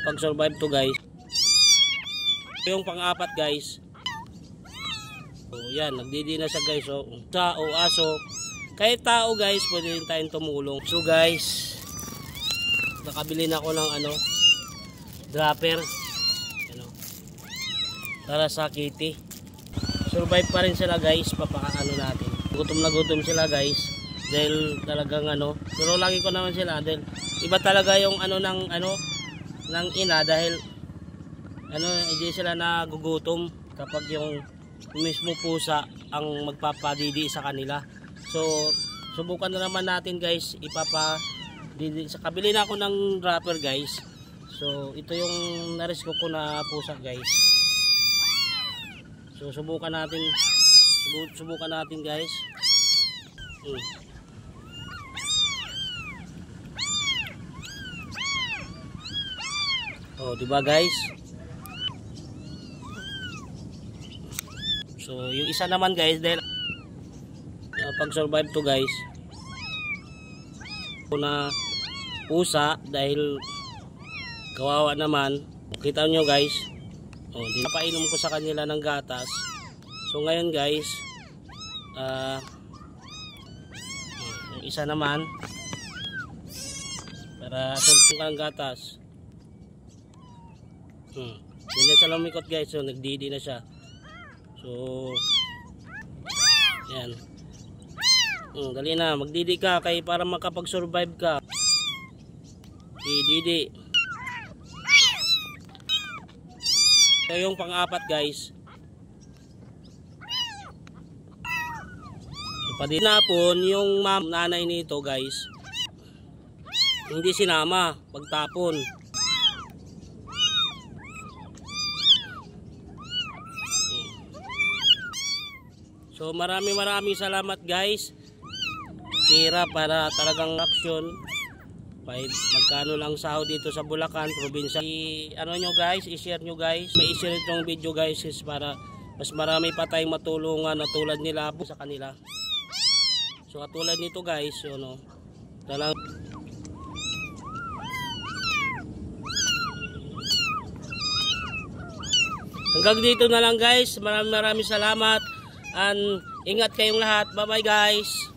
pag-survive to guys. Yung pang-apat guys. So yan, nagdidi na siya guys. So sa o aso, kahit tao guys, pwede rin tayong tumulong. So guys, nakabili na ako ng dropper. Para sa kitty. Survive pa rin sila guys, papakaano natin. Gutom na gutom sila guys. Dahil talagang pero lagi ko naman sila dahil iba talaga yung ng ina dahil hindi sila nagugutom kapag yung mismo pusa ang magpapadidi sa kanila. So subukan na naman natin guys, ipapadidi sa kabili na ako ng dropper guys. So ito yung na-rescue ko na pusa guys. So subukan natin guys. Oh, 'di ba guys? So yung isa naman guys dahil pag-survive to guys. Na pusa dahil kawawa naman. Kita nyo guys. Oh, napainom ko sa kanila ng gatas. So ngayon guys, yung isa naman para suntukan ng gatas. Hindi na siya lumikot guys. So nagdidi na siya. So yan. Dali na, magdidi ka kay para makapag-survive ka. Didi. So yung pang-apat guys. So padinapon yung nanay nito guys. Hindi sinama pagtapon. So maraming salamat guys. Tira para talagang action. Magkano lang sahod dito sa Bulacan, probinsya. Nyo guys, i-share nyo guys. May i-share itong video guys para mas marami pa tayong matulungan na tulad nila sa kanila. So katulad nito guys, talang hanggang dito na lang guys. Maraming salamat and ingat kayong lahat. Bye bye guys.